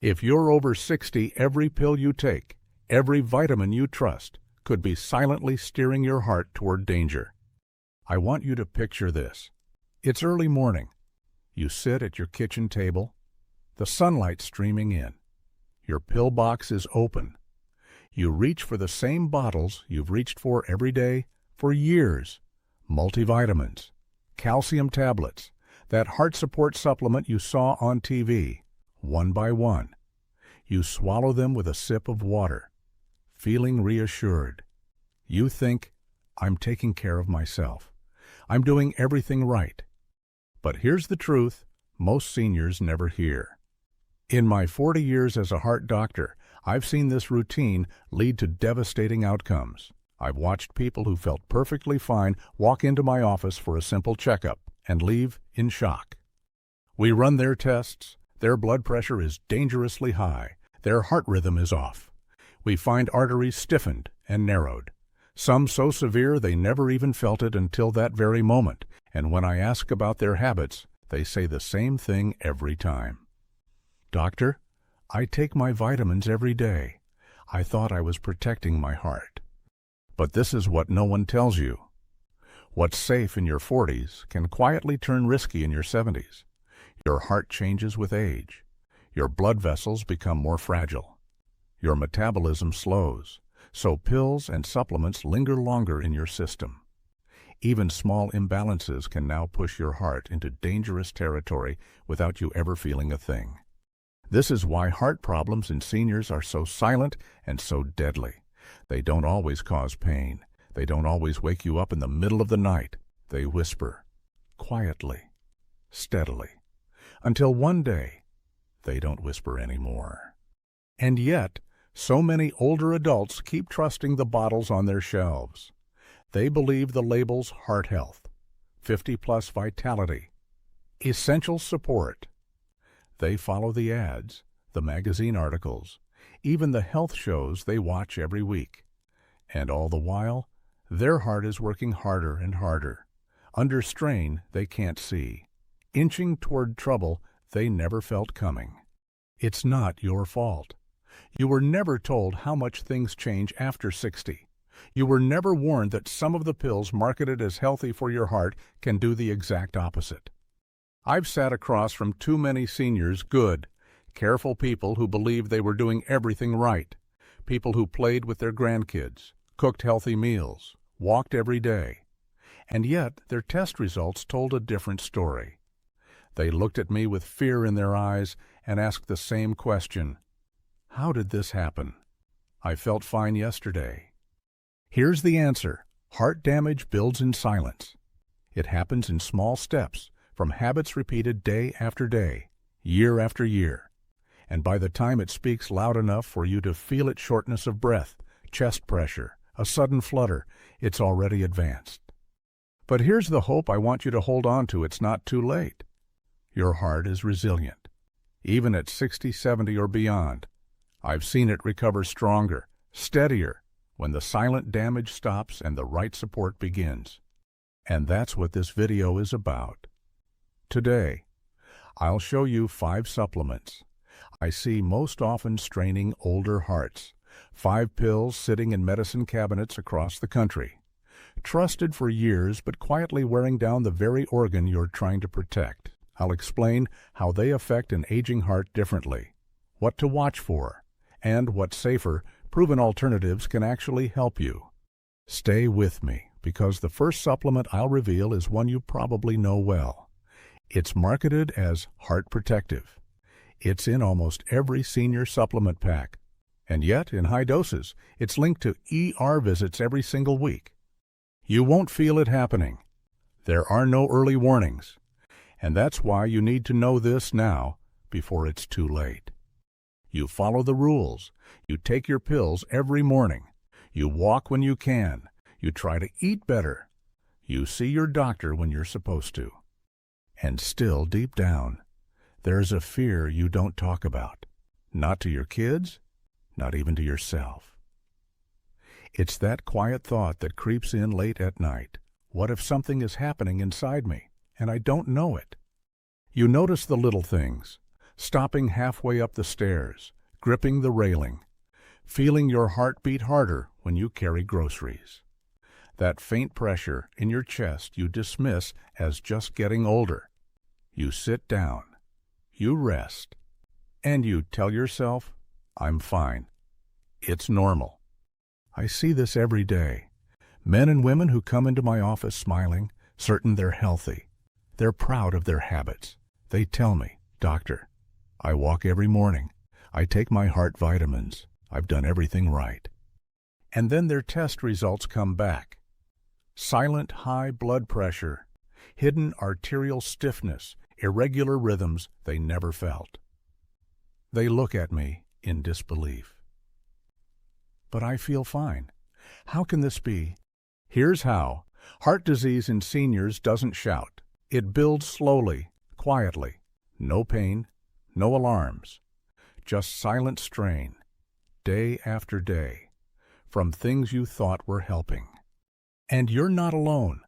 If you're over 60, every pill you take, every vitamin you trust, could be silently steering your heart toward danger. I want you to picture this. It's early morning. You sit at your kitchen table, the sunlight streaming in. Your pill box is open. You reach for the same bottles you've reached for every day for years. Multivitamins, calcium tablets, that heart support supplement you saw on TV, one by one. You swallow them with a sip of water, feeling reassured. You think, I'm taking care of myself. I'm doing everything right. But here's the truth most seniors never hear. In my 40 years as a heart doctor, I've seen this routine lead to devastating outcomes. I've watched people who felt perfectly fine walk into my office for a simple checkup and leave in shock. We run their tests. Their blood pressure is dangerously high. Their heart rhythm is off. We find arteries stiffened and narrowed. Some so severe they never even felt it until that very moment. And when I ask about their habits, they say the same thing every time. Doctor, I take my vitamins every day. I thought I was protecting my heart. But this is what no one tells you. What's safe in your 40s can quietly turn risky in your 70s. Your heart changes with age. Your blood vessels become more fragile. Your metabolism slows, so pills and supplements linger longer in your system. Even small imbalances can now push your heart into dangerous territory without you ever feeling a thing. This is why heart problems in seniors are so silent and so deadly. They don't always cause pain. They don't always wake you up in the middle of the night. They whisper, quietly, steadily, until one day they don't whisper anymore. And yet, so many older adults keep trusting the bottles on their shelves. They believe the labels heart health, 50-plus vitality, essential support. They follow the ads, the magazine articles, even the health shows they watch every week. And all the while, their heart is working harder and harder, under strain they can't see, inching toward trouble they never felt coming. It's not your fault. You were never told how much things change after 60. You were never warned that some of the pills marketed as healthy for your heart can do the exact opposite. I've sat across from too many seniors, good, careful people who believed they were doing everything right, people who played with their grandkids, cooked healthy meals, walked every day. And yet their test results told a different story. They looked at me with fear in their eyes and asked the same question. How did this happen? I felt fine yesterday. Here's the answer. Heart damage builds in silence. It happens in small steps, from habits repeated day after day, year after year. And by the time it speaks loud enough for you to feel its shortness of breath, chest pressure, a sudden flutter, it's already advanced. But here's the hope I want you to hold on to. It's not too late. Your heart is resilient. Even at 60, 70, or beyond, I've seen it recover stronger, steadier, when the silent damage stops and the right support begins. And that's what this video is about. Today, I'll show you 5 supplements I see most often straining older hearts. 5 pills sitting in medicine cabinets across the country. Trusted for years, but quietly wearing down the very organ you're trying to protect. I'll explain how they affect an aging heart differently, what to watch for, and what safer, proven alternatives can actually help you. Stay with me, because the first supplement I'll reveal is one you probably know well. It's marketed as Heart Protective. It's in almost every senior supplement pack. And yet, in high doses, it's linked to ER visits every single week. You won't feel it happening. There are no early warnings. And that's why you need to know this now, before it's too late. You follow the rules. You take your pills every morning. You walk when you can. You try to eat better. You see your doctor when you're supposed to. And still, deep down, there's a fear you don't talk about. Not to your kids, not even to yourself. It's that quiet thought that creeps in late at night. What if something is happening inside me, and I don't know it? You notice the little things. stopping halfway up the stairs, gripping the railing, feeling your heart beat harder when you carry groceries. That faint pressure in your chest you dismiss as just getting older. You sit down, you rest, and you tell yourself, I'm fine. It's normal. I see this every day. Men and women who come into my office smiling, certain they're healthy. They're proud of their habits. They tell me, Doctor, I walk every morning. I take my heart vitamins. I've done everything right. And then their test results come back. Silent high blood pressure, hidden arterial stiffness, irregular rhythms they never felt. They look at me in disbelief. But I feel fine. How can this be? Here's how. Heart disease in seniors doesn't shout. It builds slowly, quietly. No pain, no alarms. Just silent strain, day after day, from things you thought were helping. And you're not alone.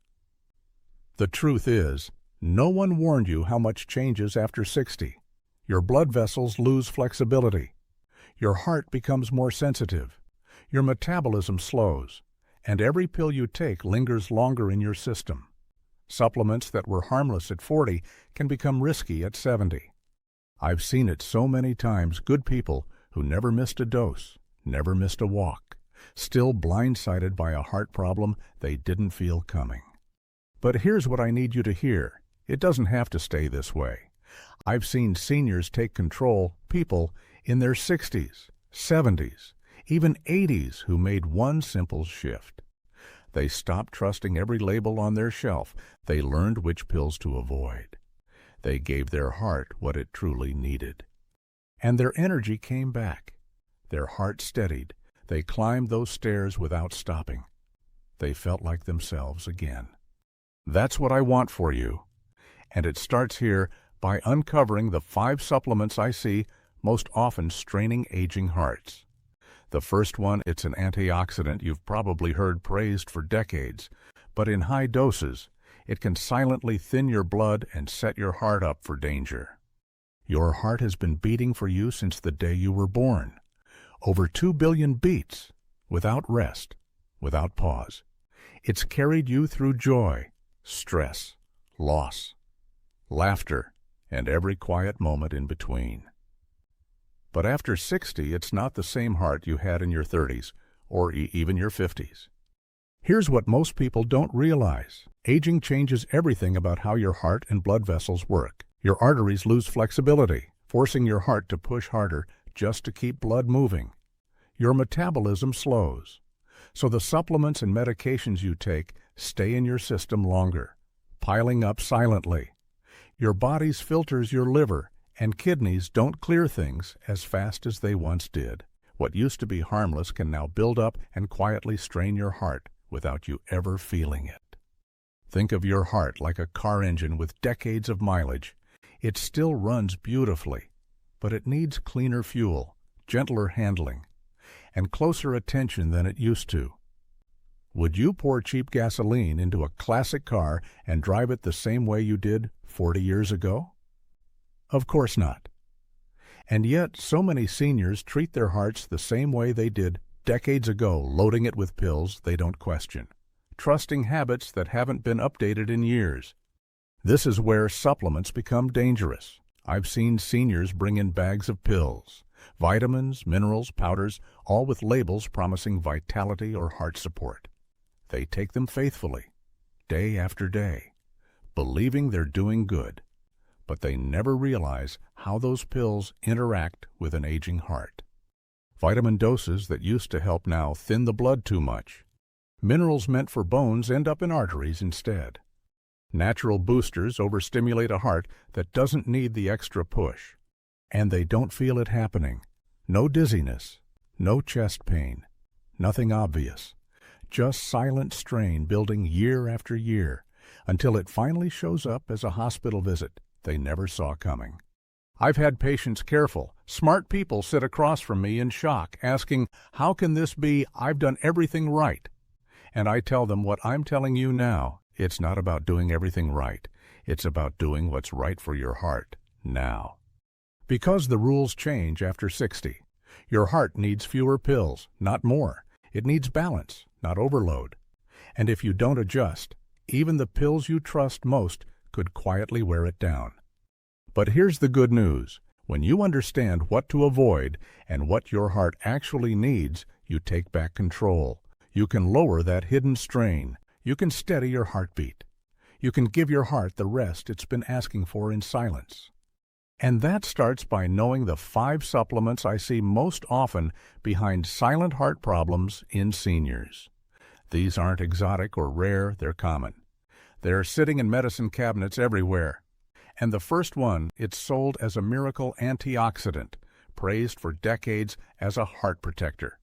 The truth is, no one warned you how much changes after 60. Your blood vessels lose flexibility. Your heart becomes more sensitive. Your metabolism slows, and every pill you take lingers longer in your system. Supplements that were harmless at 40 can become risky at 70. I've seen it so many times. Good people who never missed a dose, never missed a walk, still blindsided by a heart problem they didn't feel coming. But here's what I need you to hear. It doesn't have to stay this way. I've seen seniors take control, people in their 60s, 70s, even 80s who made one simple shift. They stopped trusting every label on their shelf. They learned which pills to avoid. They gave their heart what it truly needed. And their energy came back. Their heart steadied. They climbed those stairs without stopping. They felt like themselves again. That's what I want for you. And it starts here by uncovering the 5 supplements I see most often straining aging hearts. The first one, it's an antioxidant you've probably heard praised for decades, but in high doses, it can silently thin your blood and set your heart up for danger. Your heart has been beating for you since the day you were born. Over 2 billion beats, without rest, without pause. It's carried you through joy, stress, loss, laughter, and every quiet moment in between. But after 60, it's not the same heart you had in your 30s or even your 50s. Here's what most people don't realize. Aging changes everything about how your heart and blood vessels work. Your arteries lose flexibility, forcing your heart to push harder just to keep blood moving. Your metabolism slows, so the supplements and medications you take stay in your system longer, piling up silently. Your body's filters, your liver and kidneys don't clear things as fast as they once did. What used to be harmless can now build up and quietly strain your heart without you ever feeling it. Think of your heart like a car engine with decades of mileage. It still runs beautifully, but it needs cleaner fuel, gentler handling, and closer attention than it used to. Would you pour cheap gasoline into a classic car and drive it the same way you did 40 years ago? Of course not. And yet, so many seniors treat their hearts the same way they did decades ago, loading it with pills they don't question, trusting habits that haven't been updated in years. This is where supplements become dangerous. I've seen seniors bring in bags of pills, vitamins, minerals, powders, all with labels promising vitality or heart support. They take them faithfully, day after day, believing they're doing good. But they never realize how those pills interact with an aging heart. Vitamin doses that used to help now thin the blood too much. Minerals meant for bones end up in arteries instead. Natural boosters overstimulate a heart that doesn't need the extra push. And they don't feel it happening. No dizziness, no chest pain, nothing obvious. Just silent strain building year after year until it finally shows up as a hospital visit they never saw coming. I've had patients careful, smart people sit across from me in shock, asking, how can this be? I've done everything right. And I tell them what I'm telling you now. It's not about doing everything right. It's about doing what's right for your heart now. Because the rules change after 60. Your heart needs fewer pills, not more. It needs balance, not overload. And if you don't adjust, even the pills you trust most could quietly wear it down. But here's the good news. When you understand what to avoid and what your heart actually needs, you take back control. You can lower that hidden strain. You can steady your heartbeat. You can give your heart the rest it's been asking for in silence. And that starts by knowing the 5 supplements I see most often behind silent heart problems in seniors. These aren't exotic or rare, they're common. They're sitting in medicine cabinets everywhere. And the first one, it's sold as a miracle antioxidant, praised for decades as a heart protector.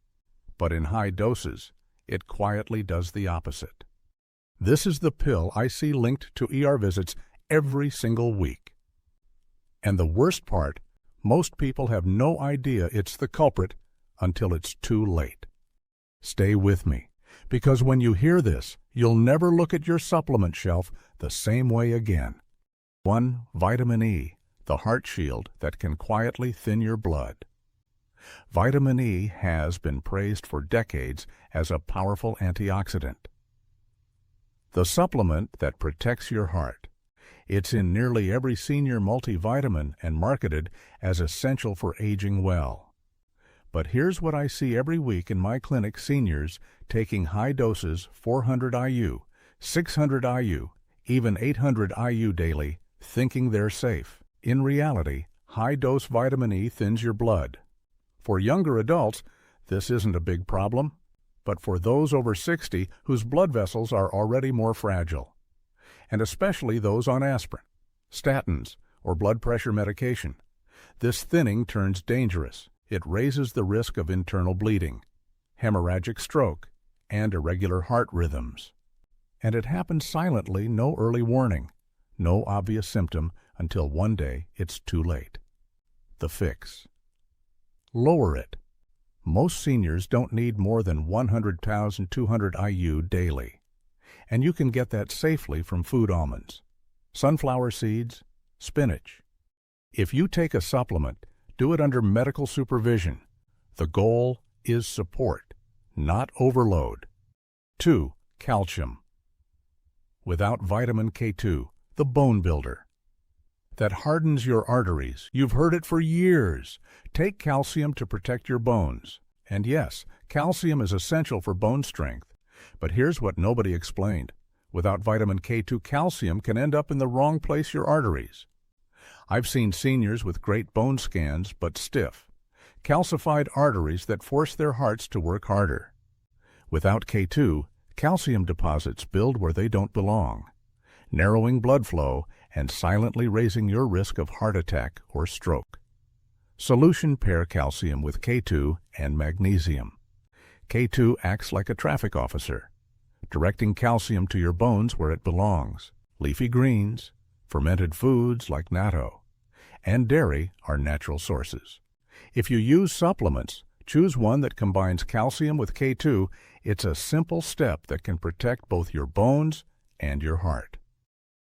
But in high doses, it quietly does the opposite. This is the pill I see linked to ER visits every single week. And the worst part, most people have no idea it's the culprit until it's too late. Stay with me, because when you hear this, you'll never look at your supplement shelf the same way again. 1. Vitamin E, the heart shield that can quietly thin your blood. Vitamin E has been praised for decades as a powerful antioxidant. The supplement that protects your heart. It's in nearly every senior multivitamin and marketed as essential for aging well. But here's what I see every week in my clinic: seniors taking high doses, 400 IU, 600 IU, even 800 IU daily, thinking they're safe. In reality, high-dose vitamin E thins your blood. For younger adults, this isn't a big problem, but for those over 60 whose blood vessels are already more fragile, and especially those on aspirin, statins, or blood pressure medication, this thinning turns dangerous. It raises the risk of internal bleeding, hemorrhagic stroke, and irregular heart rhythms. And it happens silently, no early warning, no obvious symptom until one day it's too late. The fix. Lower it. Most seniors don't need more than 100,200 IU daily, and you can get that safely from food almonds, sunflower seeds, spinach. If you take a supplement, do it under medical supervision. The goal is support, not overload. 2. Calcium. Without vitamin K2, the bone builder that hardens your arteries. You've heard it for years. Take calcium to protect your bones. And yes, calcium is essential for bone strength. But here's what nobody explained. Without vitamin K2, calcium can end up in the wrong place: your arteries. I've seen seniors with great bone scans but stiff, calcified arteries that force their hearts to work harder. Without K2, calcium deposits build where they don't belong, narrowing blood flow and silently raising your risk of heart attack or stroke. Solution: pair calcium with K2 and magnesium. K2 acts like a traffic officer, directing calcium to your bones where it belongs. Leafy greens, fermented foods like natto, and dairy are natural sources. If you use supplements, choose one that combines calcium with K2. It's a simple step that can protect both your bones and your heart.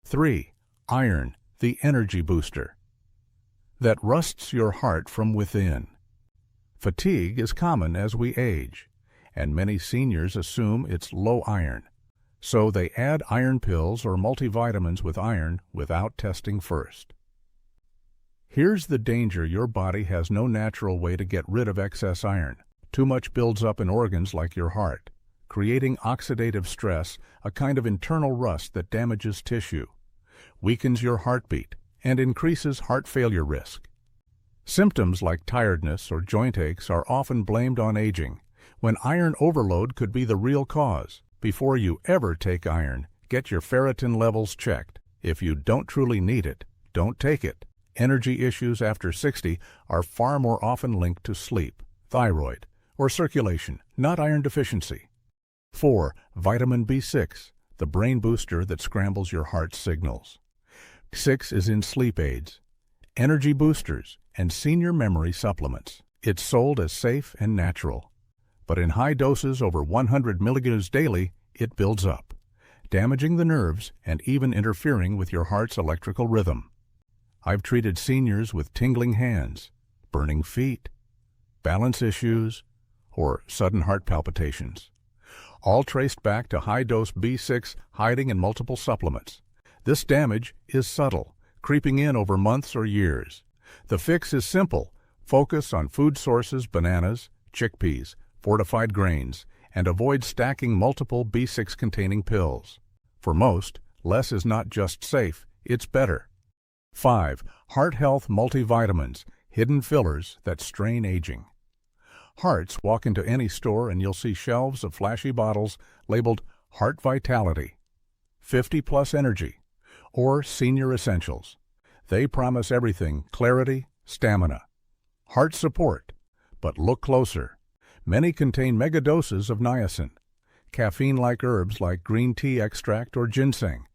3. Iron, the energy booster that rusts your heart from within. Fatigue is common as we age, and many seniors assume it's low iron, so they add iron pills or multivitamins with iron without testing first. Here's the danger: your body has no natural way to get rid of excess iron. Too much builds up in organs like your heart, creating oxidative stress, a kind of internal rust that damages tissue, weakens your heartbeat, and increases heart failure risk. Symptoms like tiredness or joint aches are often blamed on aging, when iron overload could be the real cause. Before you ever take iron, get your ferritin levels checked. If you don't truly need it, don't take it. Energy issues after 60 are far more often linked to sleep, thyroid, or circulation, not iron deficiency. 4. Vitamin B6, the brain booster that scrambles your heart's signals. 6 is in sleep aids, energy boosters, and senior memory supplements. It's sold as safe and natural, but in high doses over 100 milligrams daily, it builds up, damaging the nerves and even interfering with your heart's electrical rhythm. I've treated seniors with tingling hands, burning feet, balance issues, or sudden heart palpitations, all traced back to high-dose B6 hiding in multiple supplements. This damage is subtle, creeping in over months or years. The fix is simple. Focus on food sources, bananas, chickpeas, fortified grains, and avoid stacking multiple B6-containing pills. For most, less is not just safe, it's better. 5. Heart Health Multivitamins, hidden fillers that strain aging. Hearts, walk into any store and you'll see shelves of flashy bottles labeled Heart Vitality, 50+ Energy, or Senior Essentials. They promise everything: clarity, stamina, heart support. But look closer. Many contain megadoses of niacin, caffeine-like herbs like green tea extract or ginseng,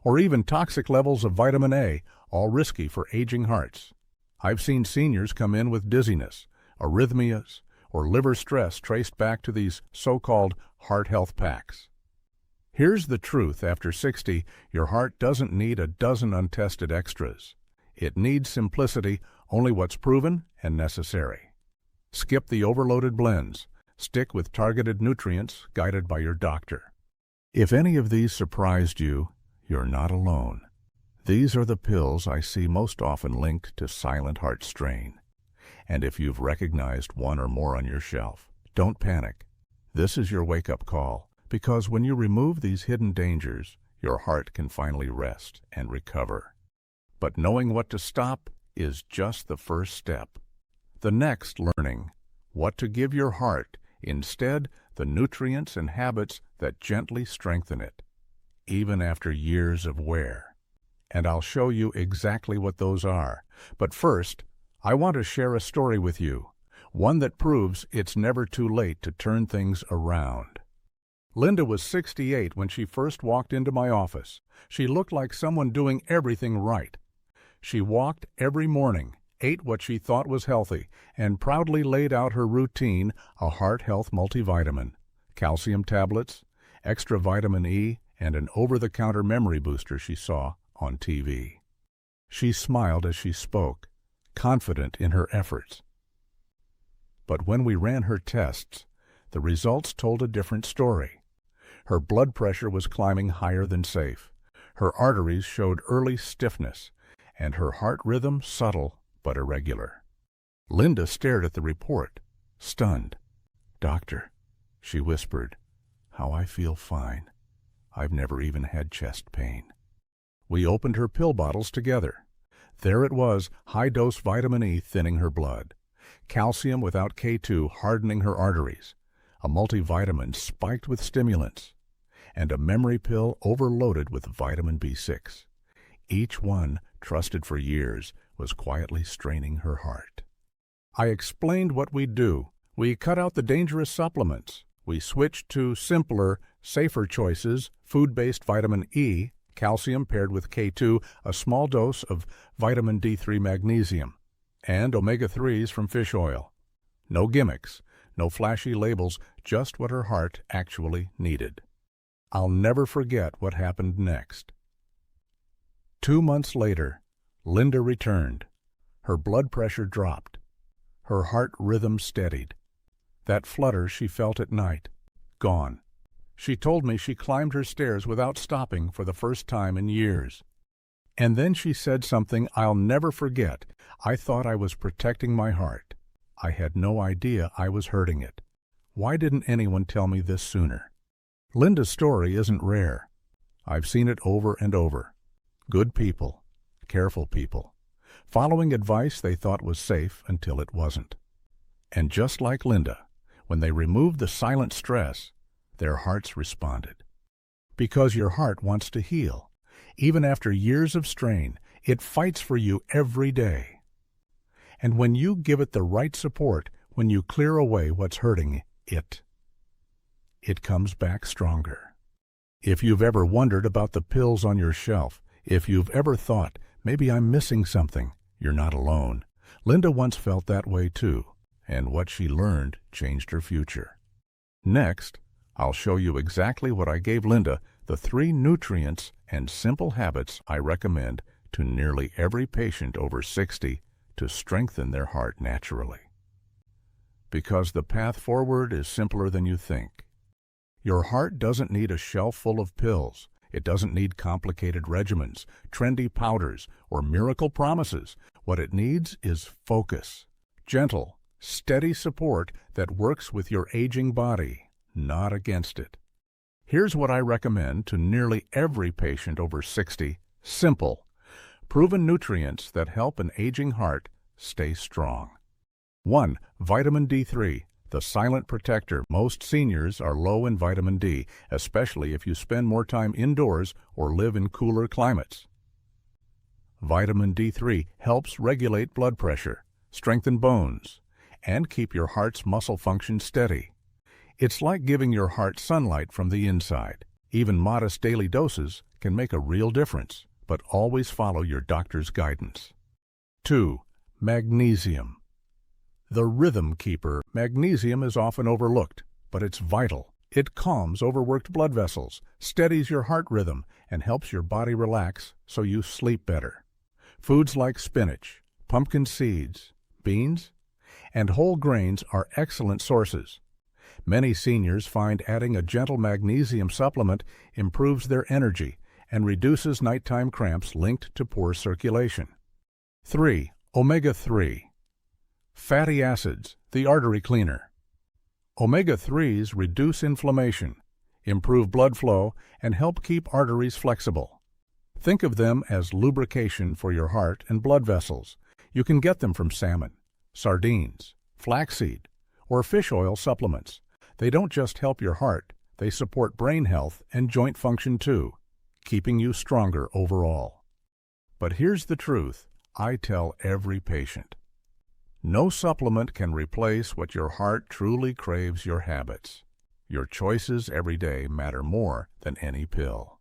or even toxic levels of vitamin A, all risky for aging hearts. I've seen seniors come in with dizziness, arrhythmias, or liver stress traced back to these so-called heart health packs. Here's the truth: after 60, your heart doesn't need a dozen untested extras. It needs simplicity, only what's proven and necessary. Skip the overloaded blends. Stick with targeted nutrients guided by your doctor. If any of these surprised you, you're not alone. These are the pills I see most often linked to silent heart strain. And if you've recognized one or more on your shelf, don't panic. This is your wake-up call, because when you remove these hidden dangers, your heart can finally rest and recover. But knowing what to stop is just the first step. The next, learning what to give your heart, instead the nutrients and habits that gently strengthen it, even after years of wear. And I'll show you exactly what those are. But first, I want to share a story with you, one that proves it's never too late to turn things around. Linda was 68 when she first walked into my office. She looked like someone doing everything right. She walked every morning, ate what she thought was healthy, and proudly laid out her routine: a heart health multivitamin, calcium tablets, extra vitamin E, and an over-the-counter memory booster she saw on TV. She smiled as she spoke, confident in her efforts. But when we ran her tests, the results told a different story. Her blood pressure was climbing higher than safe. Her arteries showed early stiffness, and her heart rhythm subtle but irregular. Linda stared at the report, stunned. "Doctor," she whispered, "how I feel fine. I've never even had chest pain." We opened her pill bottles together. There it was, high-dose vitamin E thinning her blood, calcium without K2 hardening her arteries, a multivitamin spiked with stimulants, and a memory pill overloaded with vitamin B6. Each one, trusted for years, was quietly straining her heart. I explained what we'd do. We cut out the dangerous supplements. We switched to simpler, safer choices: food-based vitamin E, calcium paired with K2, a small dose of vitamin D3 magnesium, and omega-3s from fish oil. No gimmicks, no flashy labels, just what her heart actually needed. I'll never forget what happened next. 2 months later, Linda returned. Her blood pressure dropped. Her heart rhythm steadied. That flutter she felt at night, gone. She told me she climbed her stairs without stopping for the first time in years. And then she said something I'll never forget. "I thought I was protecting my heart. I had no idea I was hurting it. Why didn't anyone tell me this sooner?" Linda's story isn't rare. I've seen it over and over. Good people, careful people, following advice they thought was safe until it wasn't. And just like Linda, when they removed the silent stress, their hearts responded. Because your heart wants to heal. Even after years of strain, it fights for you every day. And when you give it the right support, when you clear away what's hurting it comes back stronger. If you've ever wondered about the pills on your shelf, if you've ever thought, maybe I'm missing something, you're not alone. Linda once felt that way too, and what she learned changed her future. Next, I'll show you exactly what I gave Linda, the 3 nutrients and simple habits I recommend to nearly every patient over 60 to strengthen their heart naturally. Because the path forward is simpler than you think. Your heart doesn't need a shelf full of pills. It doesn't need complicated regimens, trendy powders, or miracle promises. What it needs is focus, gentle, steady support that works with your aging body, not against it. Here's what I recommend to nearly every patient over 60. Simple, proven nutrients that help an aging heart stay strong. 1. Vitamin D3, the silent protector. Most seniors are low in vitamin D, especially if you spend more time indoors or live in cooler climates. Vitamin D3 helps regulate blood pressure, strengthen bones, and keep your heart's muscle function steady. It's like giving your heart sunlight from the inside. Even modest daily doses can make a real difference, but always follow your doctor's guidance. 2. Magnesium. The rhythm keeper. Magnesium is often overlooked, but it's vital. It calms overworked blood vessels, steadies your heart rhythm, and helps your body relax so you sleep better. Foods like spinach, pumpkin seeds, beans, and whole grains are excellent sources. Many seniors find adding a gentle magnesium supplement improves their energy and reduces nighttime cramps linked to poor circulation. 3. Omega-3. Fatty acids, the artery cleaner. Omega-3s reduce inflammation, improve blood flow, and help keep arteries flexible. Think of them as lubrication for your heart and blood vessels. You can get them from salmon, sardines, flaxseed, or fish oil supplements. They don't just help your heart, they support brain health and joint function too, keeping you stronger overall. But here's the truth I tell every patient. No supplement can replace what your heart truly craves: your habits. Your choices every day matter more than any pill.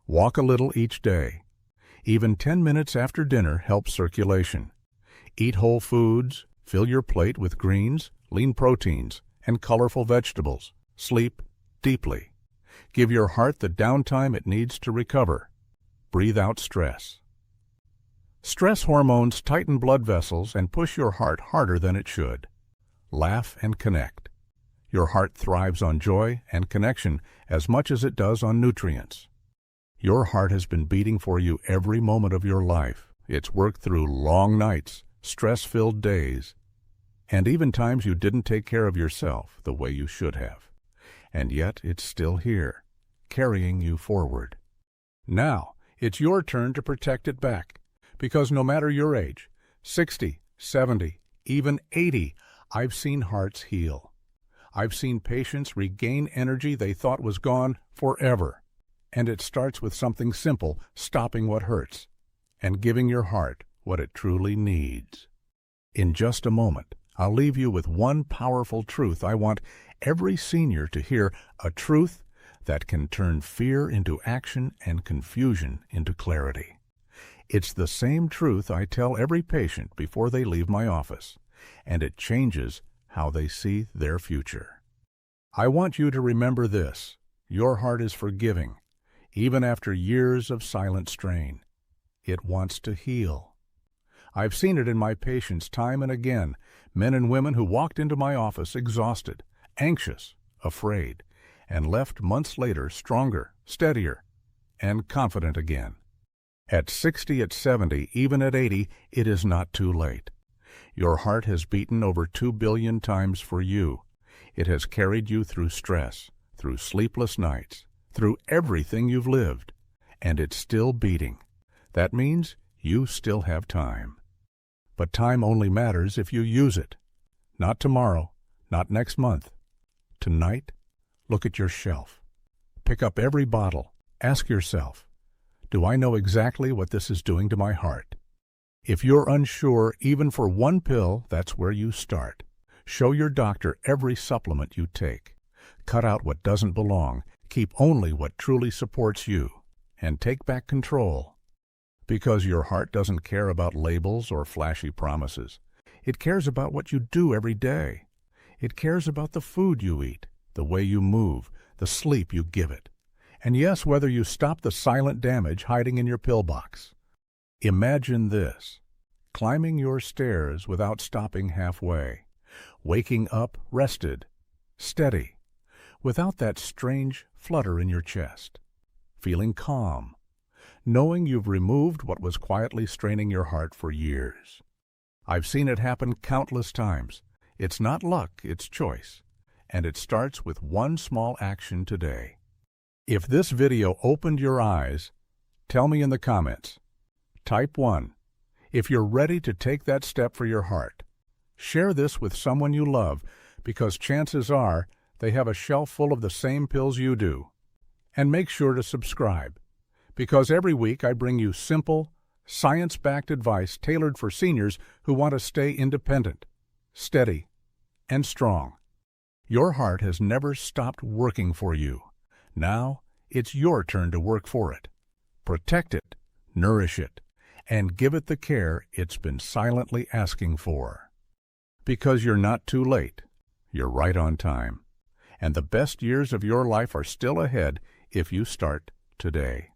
Walk a little each day. Even 10 minutes after dinner helps circulation. Eat whole foods, fill your plate with greens, lean proteins, and colorful vegetables. Sleep deeply. Give your heart the downtime it needs to recover. Breathe out stress. Stress hormones tighten blood vessels and push your heart harder than it should. Laugh and connect. Your heart thrives on joy and connection as much as it does on nutrients. Your heart has been beating for you every moment of your life. It's worked through long nights, stress-filled days, and even times you didn't take care of yourself the way you should have. And yet it's still here, carrying you forward. Now, it's your turn to protect it back. Because no matter your age, 60, 70, even 80, I've seen hearts heal. I've seen patients regain energy they thought was gone forever. And it starts with something simple: stopping what hurts and giving your heart what it truly needs. In just a moment, I'll leave you with one powerful truth I want every senior to hear, a truth that can turn fear into action and confusion into clarity. It's the same truth I tell every patient before they leave my office, and it changes how they see their future. I want you to remember this: your heart is forgiving, even after years of silent strain. It wants to heal. I've seen it in my patients time and again, men and women who walked into my office exhausted, anxious, afraid, and left months later stronger, steadier, and confident again. At 60, at 70, even at 80, it is not too late. Your heart has beaten over 2 billion times for you. It has carried you through stress, through sleepless nights, through everything you've lived, and it's still beating. That means you still have time. But time only matters if you use it. Not tomorrow, not next month. Tonight, look at your shelf. Pick up every bottle. Ask yourself, do I know exactly what this is doing to my heart? If you're unsure, even for one pill, that's where you start. Show your doctor every supplement you take. Cut out what doesn't belong. Keep only what truly supports you. And take back control. Because your heart doesn't care about labels or flashy promises. It cares about what you do every day. It cares about the food you eat, the way you move, the sleep you give it. And yes, whether you stop the silent damage hiding in your pill box. Imagine this: climbing your stairs without stopping halfway, waking up rested, steady, without that strange flutter in your chest, feeling calm, knowing you've removed what was quietly straining your heart for years. I've seen it happen countless times. It's not luck, it's choice. And it starts with one small action today. If this video opened your eyes, tell me in the comments. Type 1 if you're ready to take that step for your heart. Share this with someone you love, because chances are they have a shelf full of the same pills you do. And make sure to subscribe, because every week I bring you simple, science-backed advice tailored for seniors who want to stay independent, steady, and strong. Your heart has never stopped working for you. Now it's your turn to work for it. Protect it, nourish it, and give it the care it's been silently asking for. Because you're not too late, you're right on time. And the best years of your life are still ahead if you start today.